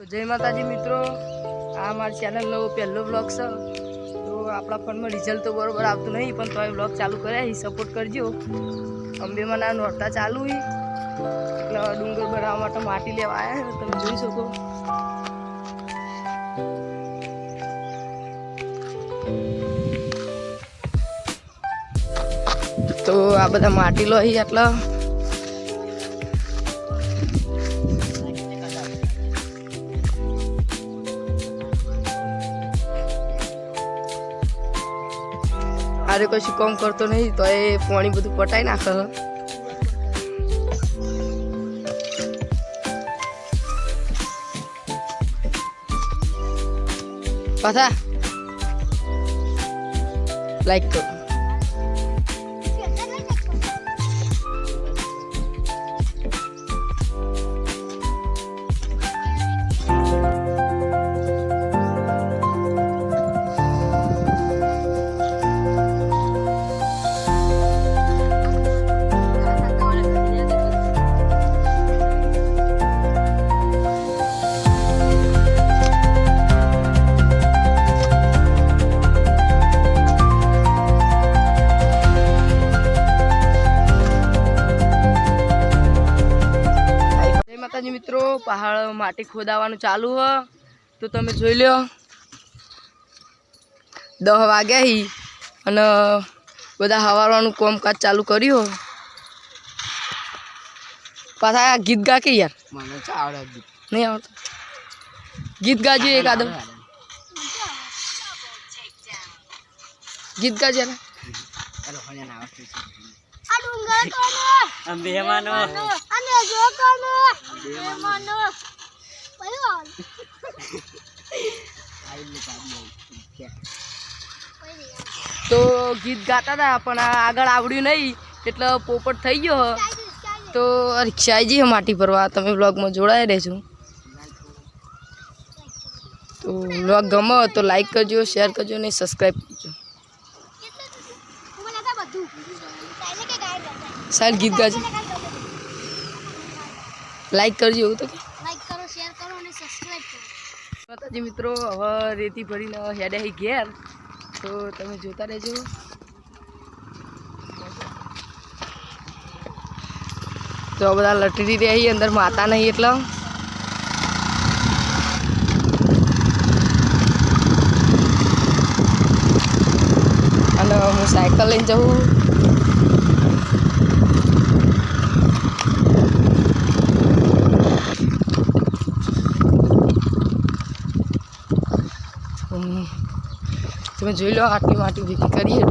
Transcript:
तो जय माताजी मित्रों, आ मारी चैनल नो पहलो ब्लॉग से। तो अपना फोन में रिजल्ट तो बराबर आतु नहीं, पण तो ब्लॉग चालू करे ही सपोर्ट करजो। अंबे मना नोरता चालू ही એટલે ડુંગર ભરાવા માટે માટી લેવા આયા છે, તમે જોઈ શકો। તો આ બધા માટી લો અહીં આટલા अरे कशु काम करतो नहीं तो ये पानी बधु पटाई नाख पाछा लाइक करो। मित्रों पहाड़ माटी खोदावानुं चालू है, तो तमे जोई लो 10 वाग्या ही अने बधा हवारवानुं कामकाज चालू कर्यो। पाछा गीत गा के यार मने आवडे गीत नहीं आवडतो, गीत गाजो एक आदो गीत गाजो ना हेलो होने ना आवडतो आ डुंगर कोनो अंबे मानो अने जो कोनो अंबे मानो पयो तो गीत गाता था पण आगळ आवड्યું नहीं એટલે પોપટ થઈ ગયો। तो रिक्शा आई जी माटी भरवा, तमे ब्लॉग में जोड़ाई रहेजो। तो ब्लॉग गमो तो लाइक करजो, शेयर करजो ने सब्सक्राइब करजो। साइड गीत गाजो, लाइक करजो तो लाइक करो, शेयर करो और सब्सक्राइब करो। माताजी मित्रों हवे रेती भरीने हेडे ही घेर, तो तमे जोता रहेजो। तो बधा लटरी रही अंदर माता नहीं एटला अने हूँ साइकल लईने जाऊँ। તમે જોઈ લો આટલી માટી ભેગી કરીએ।